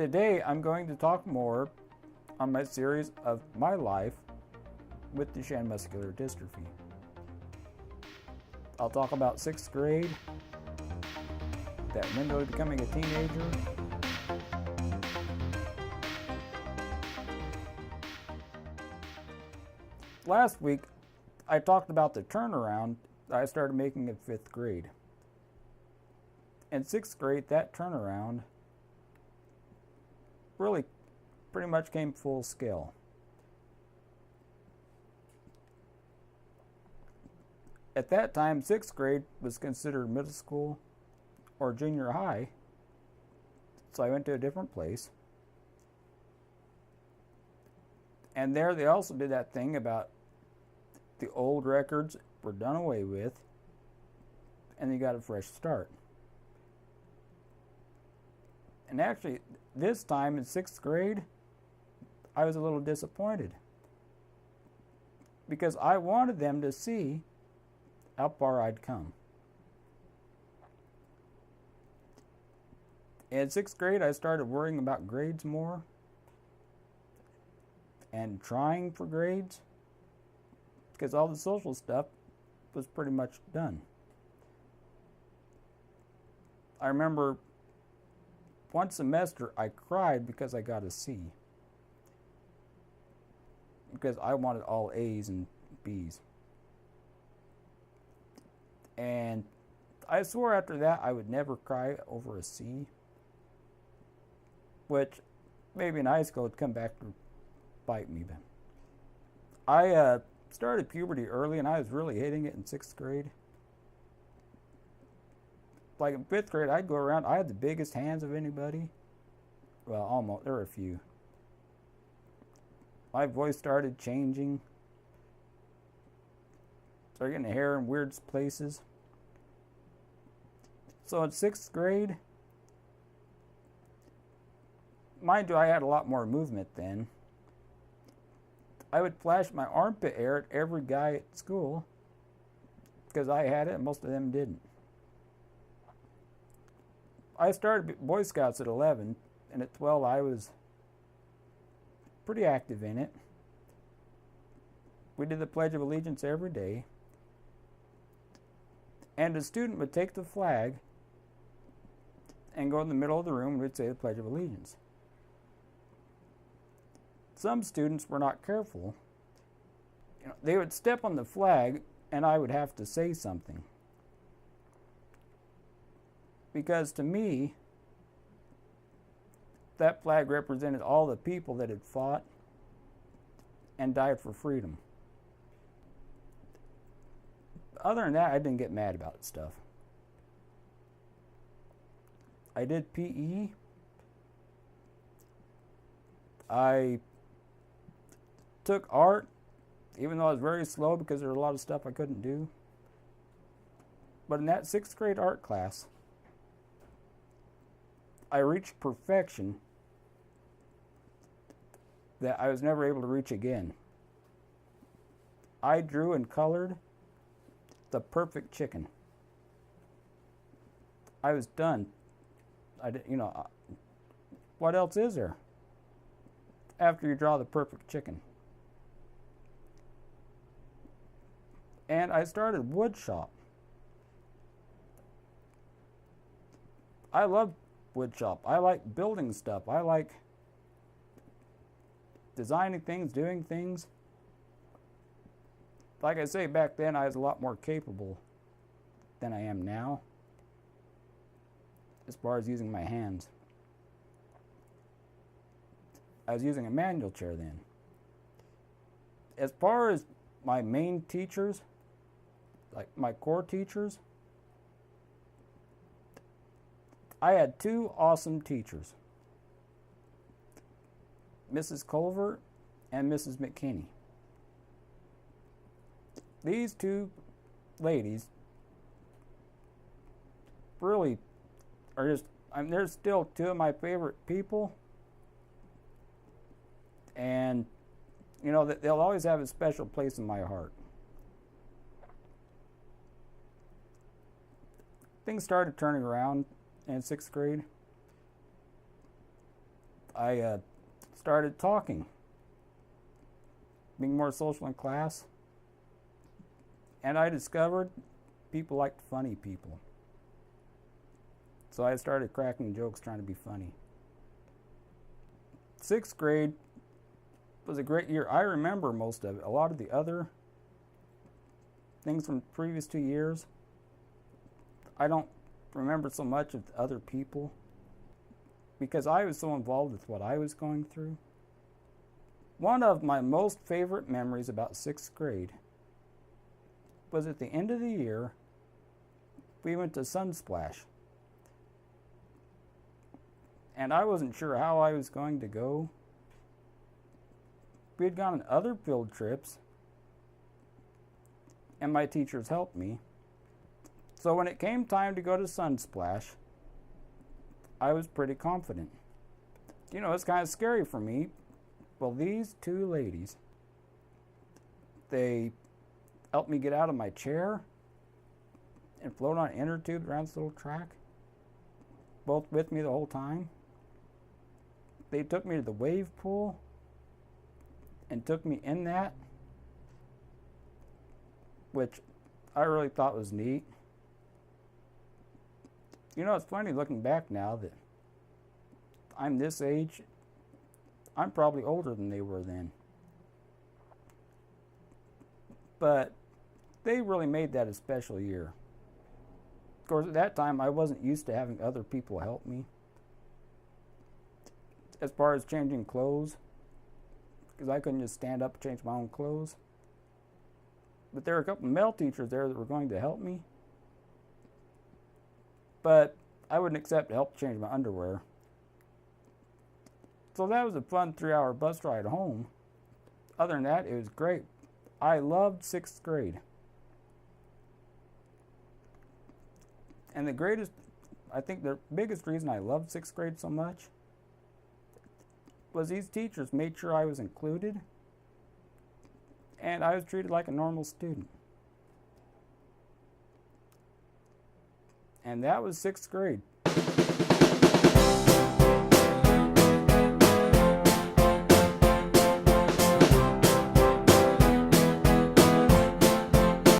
Today I'm going to talk more on my series of my life with Duchenne Muscular Dystrophy. I'll talk about 6th grade, that window to becoming a teenager, last week I talked about the turnaround I started making in 5th grade. In 6th grade, that turnaround really pretty much came full scale. At that time, 6th grade was considered middle school or junior high, so I went to a different place. And there they also did that thing about the old records were done away with, and you got a fresh start. And actually, this time in 6th grade, I was a little disappointed because I wanted them to see how far I'd come. In 6th grade, I started worrying about grades more and trying for grades because all the social stuff was pretty much done. I remember one semester I cried because I got a C, because I wanted all A's and B's. And I swore after that I would never cry over a C, which maybe in high school would come back to bite me. But I started puberty early, and I was really hitting it in 6th grade. Like in 5th grade, I'd go around, I had the biggest hands of anybody. Well, almost, there were a few. My voice started changing. Started getting hair in weird places. So in 6th grade, mind you, I had a lot more movement then. I would flash my armpit hair at every guy at school because I had it and most of them didn't. I started Boy Scouts at 11, and at 12 I was pretty active in it. We did the Pledge of Allegiance every day, and a student would take the flag and go in the middle of the room and we'd say the Pledge of Allegiance. Some students were not careful. They would step on the flag and I would have to say something. Because to me, that flag represented all the people that had fought and died for freedom. Other than that, I didn't get mad about stuff. I did PE. I took art, even though I was very slow because there was a lot of stuff I couldn't do. But in that 6th grade art class, I reached perfection that I was never able to reach again. I drew and colored the perfect chicken. I was done. What else is there after you draw the perfect chicken? And I started wood shop. I love wood shop. I like building stuff. I like designing things, doing things. Like I say, back then I was a lot more capable than I am now as far as using my hands. I was using a manual chair then. As far as my main teachers, like my core teachers, I had 2 awesome teachers, Mrs. Culver and Mrs. McKinney. These 2 ladies really are just, they're still 2 of my favorite people. And, they'll always have a special place in my heart. Things started turning around in 6th grade. I started talking, being more social in class, and I discovered people liked funny people. So I started cracking jokes trying to be funny. 6th grade was a great year. I remember most of it. A lot of the other things from the previous 2 years, I don't remember so much of the other people because I was so involved with what I was going through. One of my most favorite memories about 6th grade was at the end of the year, we went to Sunsplash. And I wasn't sure how I was going to go. We had gone on other field trips, and my teachers helped me. So when it came time to go to Sunsplash, I was pretty confident. You know, it's kind of scary for me. Well, these 2 ladies, they helped me get out of my chair and float on an inner tube around this little track, both with me the whole time. They took me to the wave pool and took me in that, which I really thought was neat. You know, it's funny looking back now that I'm this age. I'm probably older than they were then. But they really made that a special year. Of course, at that time, I wasn't used to having other people help me as far as changing clothes, because I couldn't just stand up and change my own clothes. But there were a couple of male teachers there that were going to help me, but I wouldn't accept help to change my underwear. So that was a fun 3-hour bus ride home. Other than that, it was great. I loved 6th grade. And I think the biggest reason I loved 6th grade so much was these teachers made sure I was included and I was treated like a normal student. And that was 6th grade.